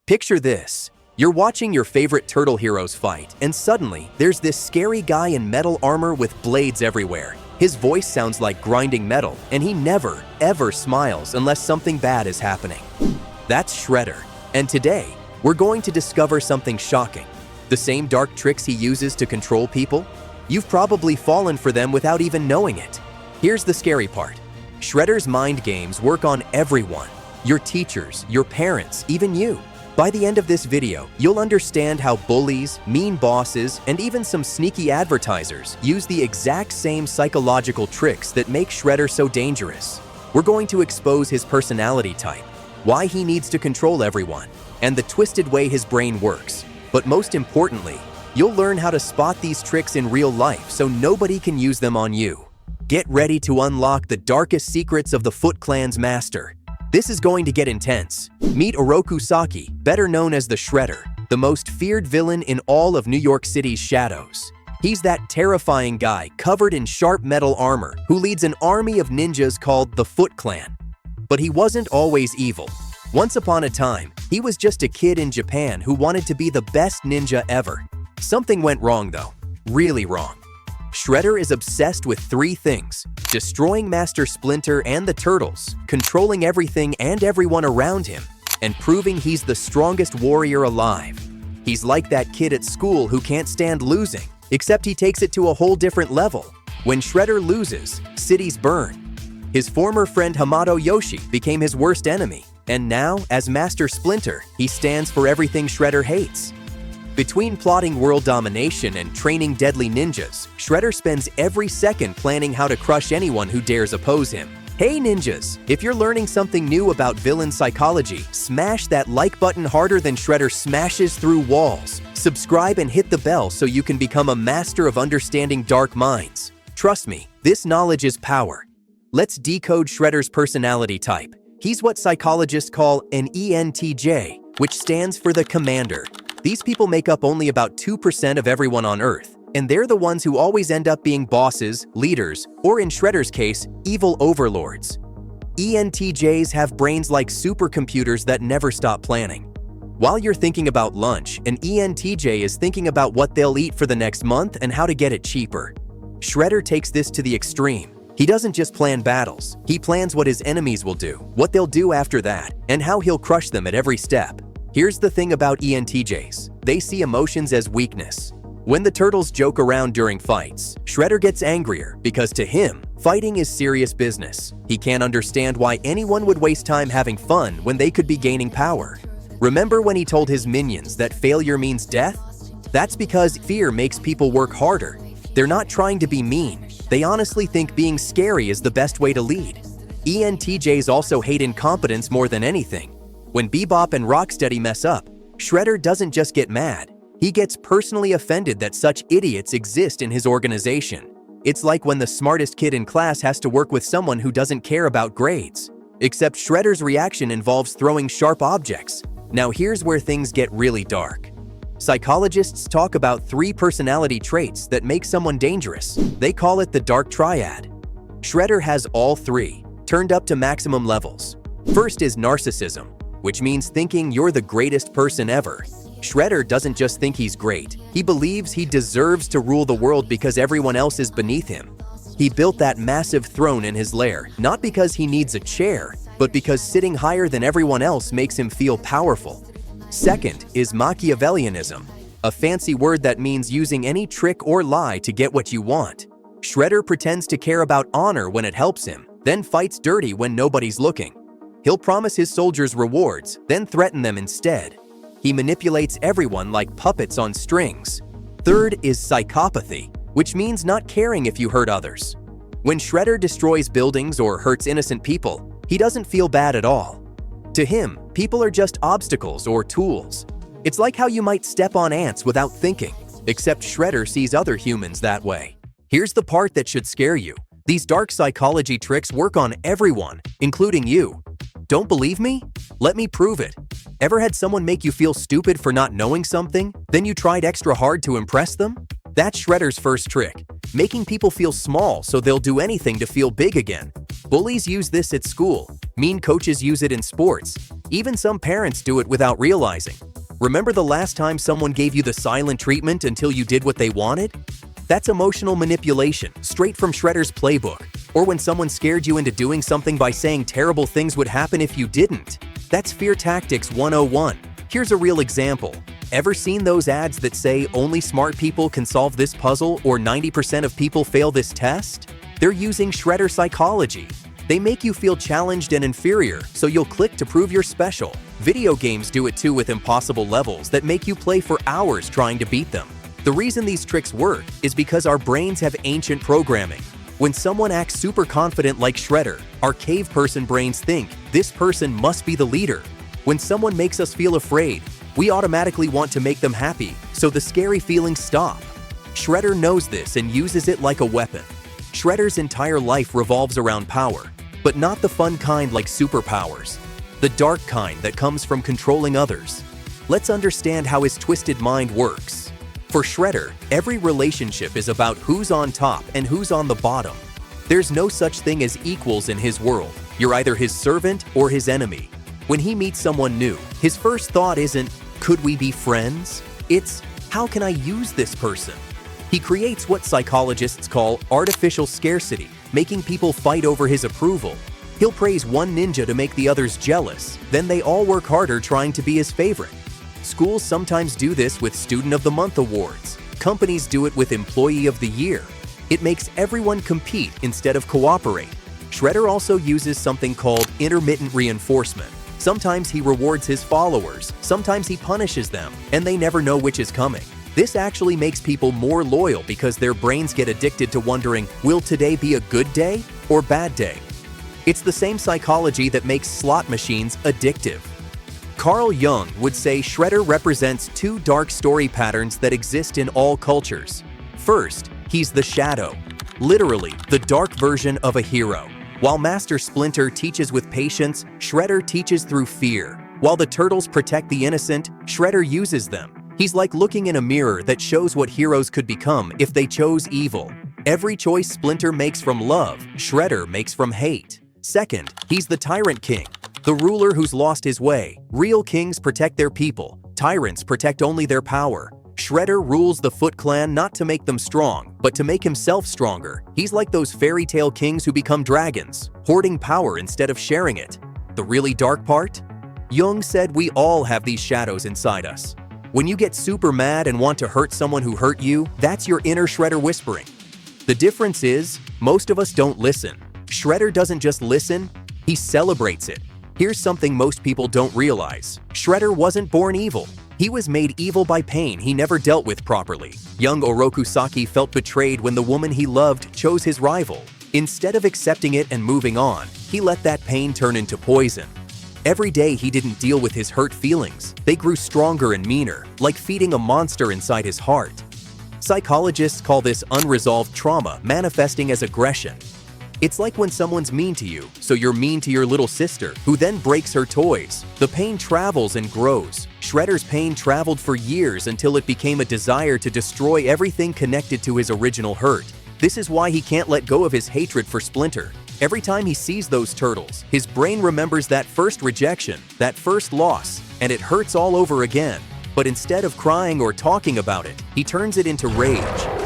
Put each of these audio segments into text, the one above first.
Picture this. You're watching your favorite turtle heroes fight, and suddenly, there's this scary guy in metal armor with blades everywhere. His voice sounds like grinding metal, and he never, ever smiles unless something bad is happening. That's Shredder. And today, we're going to discover something shocking. The same dark tricks he uses to control people? You've probably fallen for them without even knowing it. Here's the scary part. Shredder's mind games work on everyone. Your teachers, your parents, even you. By the end of this video, you'll understand how bullies, mean bosses, and even some sneaky advertisers use the exact same psychological tricks that make Shredder so dangerous. We're going to expose his personality type, why he needs to control everyone, and the twisted way his brain works. But most importantly, you'll learn how to spot these tricks in real life so nobody can use them on you. Get ready to unlock the darkest secrets of the Foot Clan's master. This is going to get intense. Meet Oroku Saki, better known as the Shredder, the most feared villain in all of New York City's shadows. He's that terrifying guy covered in sharp metal armor who leads an army of ninjas called the Foot Clan. But he wasn't always evil. Once upon a time, he was just a kid in Japan who wanted to be the best ninja ever. Something went wrong though, really wrong. Shredder is obsessed with three things: destroying Master Splinter and the Turtles, controlling everything and everyone around him, and proving he's the strongest warrior alive. He's like that kid at school who can't stand losing, except he takes it to a whole different level. When Shredder loses, cities burn. His former friend Hamato Yoshi became his worst enemy, and now, as Master Splinter, he stands for everything Shredder hates. Between plotting world domination and training deadly ninjas, Shredder spends every second planning how to crush anyone who dares oppose him. Hey ninjas, if you're learning something new about villain psychology, smash that like button harder than Shredder smashes through walls. Subscribe and hit the bell so you can become a master of understanding dark minds. Trust me, this knowledge is power. Let's decode Shredder's personality type. He's what psychologists call an ENTJ, which stands for the Commander. These people make up only about 2% of everyone on Earth, and they're the ones who always end up being bosses, leaders, or in Shredder's case, evil overlords. ENTJs have brains like supercomputers that never stop planning. While you're thinking about lunch, an ENTJ is thinking about what they'll eat for the next month and how to get it cheaper. Shredder takes this to the extreme. He doesn't just plan battles, he plans what his enemies will do, what they'll do after that, and how he'll crush them at every step. Here's the thing about ENTJs. They see emotions as weakness. When the Turtles joke around during fights, Shredder gets angrier because to him, fighting is serious business. He can't understand why anyone would waste time having fun when they could be gaining power. Remember when he told his minions that failure means death? That's because fear makes people work harder. They're not trying to be mean. They honestly think being scary is the best way to lead. ENTJs also hate incompetence more than anything. When Bebop and Rocksteady mess up, Shredder doesn't just get mad. He gets personally offended that such idiots exist in his organization. It's like when the smartest kid in class has to work with someone who doesn't care about grades. Except Shredder's reaction involves throwing sharp objects. Now here's where things get really dark. Psychologists talk about three personality traits that make someone dangerous. They call it the dark triad. Shredder has all three, turned up to maximum levels. First is narcissism, which means thinking you're the greatest person ever. Shredder doesn't just think he's great, he believes he deserves to rule the world because everyone else is beneath him. He built that massive throne in his lair, not because he needs a chair, but because sitting higher than everyone else makes him feel powerful. Second is Machiavellianism, a fancy word that means using any trick or lie to get what you want. Shredder pretends to care about honor when it helps him, then fights dirty when nobody's looking. He'll promise his soldiers rewards, then threaten them instead. He manipulates everyone like puppets on strings. Third is psychopathy, which means not caring if you hurt others. When Shredder destroys buildings or hurts innocent people, he doesn't feel bad at all. To him, people are just obstacles or tools. It's like how you might step on ants without thinking, except Shredder sees other humans that way. Here's the part that should scare you. These dark psychology tricks work on everyone, including you. Don't believe me? Let me prove it. Ever had someone make you feel stupid for not knowing something, then you tried extra hard to impress them? That's Shredder's first trick, making people feel small so they'll do anything to feel big again. Bullies use this at school. Mean coaches use it in sports. Even some parents do it without realizing. Remember the last time someone gave you the silent treatment until you did what they wanted? That's emotional manipulation, straight from Shredder's playbook. Or when someone scared you into doing something by saying terrible things would happen if you didn't. That's Fear Tactics 101. Here's a real example. Ever seen those ads that say only smart people can solve this puzzle or 90% of people fail this test? They're using Shredder psychology. They make you feel challenged and inferior, so you'll click to prove you're special. Video games do it too with impossible levels that make you play for hours trying to beat them. The reason these tricks work is because our brains have ancient programming. When someone acts super confident like Shredder, our cave person brains think, this person must be the leader. When someone makes us feel afraid, we automatically want to make them happy, so the scary feelings stop. Shredder knows this and uses it like a weapon. Shredder's entire life revolves around power, but not the fun kind like superpowers. The dark kind that comes from controlling others. Let's understand how his twisted mind works. For Shredder, every relationship is about who's on top and who's on the bottom. There's no such thing as equals in his world. You're either his servant or his enemy. When he meets someone new, his first thought isn't, could we be friends? It's, how can I use this person? He creates what psychologists call artificial scarcity, making people fight over his approval. He'll praise one ninja to make the others jealous, then they all work harder trying to be his favorite. Schools sometimes do this with Student of the Month awards. Companies do it with Employee of the Year. It makes everyone compete instead of cooperate. Shredder also uses something called intermittent reinforcement. Sometimes he rewards his followers, sometimes he punishes them, and they never know which is coming. This actually makes people more loyal because their brains get addicted to wondering, will today be a good day or bad day? It's the same psychology that makes slot machines addictive. Carl Jung would say Shredder represents two dark story patterns that exist in all cultures. First, he's the shadow, literally the dark version of a hero. While Master Splinter teaches with patience, Shredder teaches through fear. While the turtles protect the innocent, Shredder uses them. He's like looking in a mirror that shows what heroes could become if they chose evil. Every choice Splinter makes from love, Shredder makes from hate. Second, he's the Tyrant King, the ruler who's lost his way. Real kings protect their people. Tyrants protect only their power. Shredder rules the Foot Clan not to make them strong, but to make himself stronger. He's like those fairy tale kings who become dragons, hoarding power instead of sharing it. The really dark part? Jung said we all have these shadows inside us. When you get super mad and want to hurt someone who hurt you, that's your inner Shredder whispering. The difference is, most of us don't listen. Shredder doesn't just listen, he celebrates it. Here's something most people don't realize. Shredder wasn't born evil. He was made evil by pain he never dealt with properly. Young Oroku Saki felt betrayed when the woman he loved chose his rival. Instead of accepting it and moving on, he let that pain turn into poison. Every day he didn't deal with his hurt feelings. They grew stronger and meaner, like feeding a monster inside his heart. Psychologists call this unresolved trauma manifesting as aggression. It's like when someone's mean to you, so you're mean to your little sister, who then breaks her toys. The pain travels and grows. Shredder's pain traveled for years until it became a desire to destroy everything connected to his original hurt. This is why he can't let go of his hatred for Splinter. Every time he sees those turtles, his brain remembers that first rejection, that first loss, and it hurts all over again. But instead of crying or talking about it, he turns it into rage.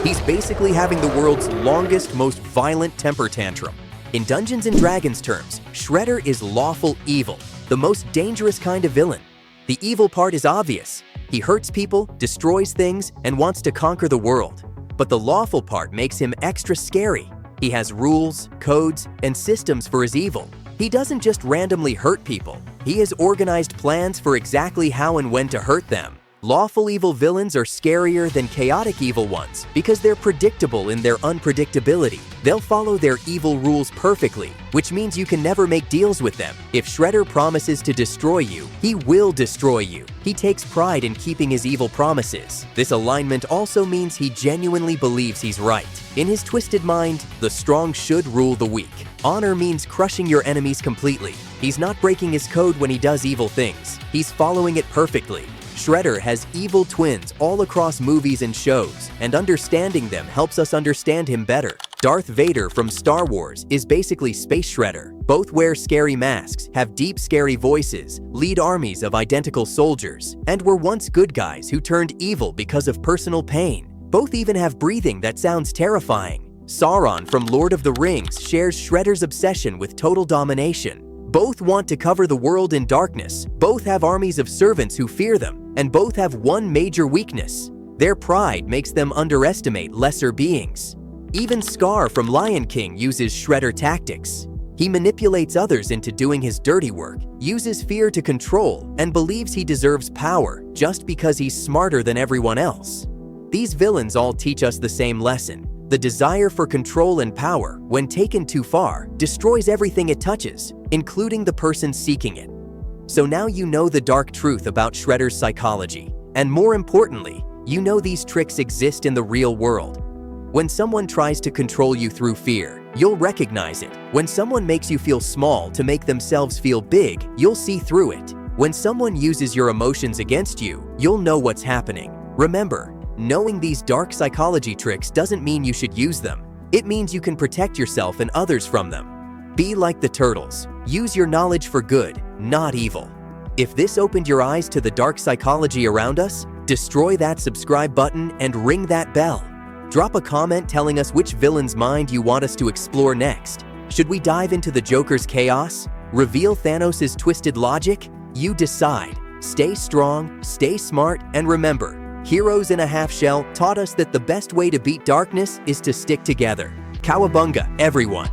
He's basically having the world's longest, most violent temper tantrum. In Dungeons & Dragons terms, Shredder is lawful evil, the most dangerous kind of villain. The evil part is obvious. He hurts people, destroys things, and wants to conquer the world. But the lawful part makes him extra scary. He has rules, codes, and systems for his evil. He doesn't just randomly hurt people. He has organized plans for exactly how and when to hurt them. Lawful evil villains are scarier than chaotic evil ones because they're predictable in their unpredictability. They'll follow their evil rules perfectly, which means you can never make deals with them. If Shredder promises to destroy you, he will destroy you. He takes pride in keeping his evil promises. This alignment also means he genuinely believes he's right. In his twisted mind, the strong should rule the weak. Honor means crushing your enemies completely. He's not breaking his code when he does evil things. He's following it perfectly. Shredder has evil twins all across movies and shows, and understanding them helps us understand him better. Darth Vader from Star Wars is basically Space Shredder. Both wear scary masks, have deep scary voices, lead armies of identical soldiers, and were once good guys who turned evil because of personal pain. Both even have breathing that sounds terrifying. Sauron from Lord of the Rings shares Shredder's obsession with total domination. Both want to cover the world in darkness, both have armies of servants who fear them, and both have one major weakness. Their pride makes them underestimate lesser beings. Even Scar from Lion King uses Shredder tactics. He manipulates others into doing his dirty work, uses fear to control, and believes he deserves power just because he's smarter than everyone else. These villains all teach us the same lesson. The desire for control and power, when taken too far, destroys everything it touches, including the person seeking it. So now you know the dark truth about Shredder's psychology, and more importantly, you know these tricks exist in the real world. When someone tries to control you through fear, you'll recognize it. When someone makes you feel small to make themselves feel big, you'll see through it. When someone uses your emotions against you, you'll know what's happening. Remember, knowing these dark psychology tricks doesn't mean you should use them. It means you can protect yourself and others from them. Be like the turtles. Use your knowledge for good, not evil. If this opened your eyes to the dark psychology around us, destroy that subscribe button and ring that bell. Drop a comment telling us which villain's mind you want us to explore next. Should we dive into the Joker's chaos? Reveal Thanos' twisted logic? You decide. Stay strong, stay smart, and remember, Heroes in a Half Shell taught us that the best way to beat darkness is to stick together. Cowabunga, everyone!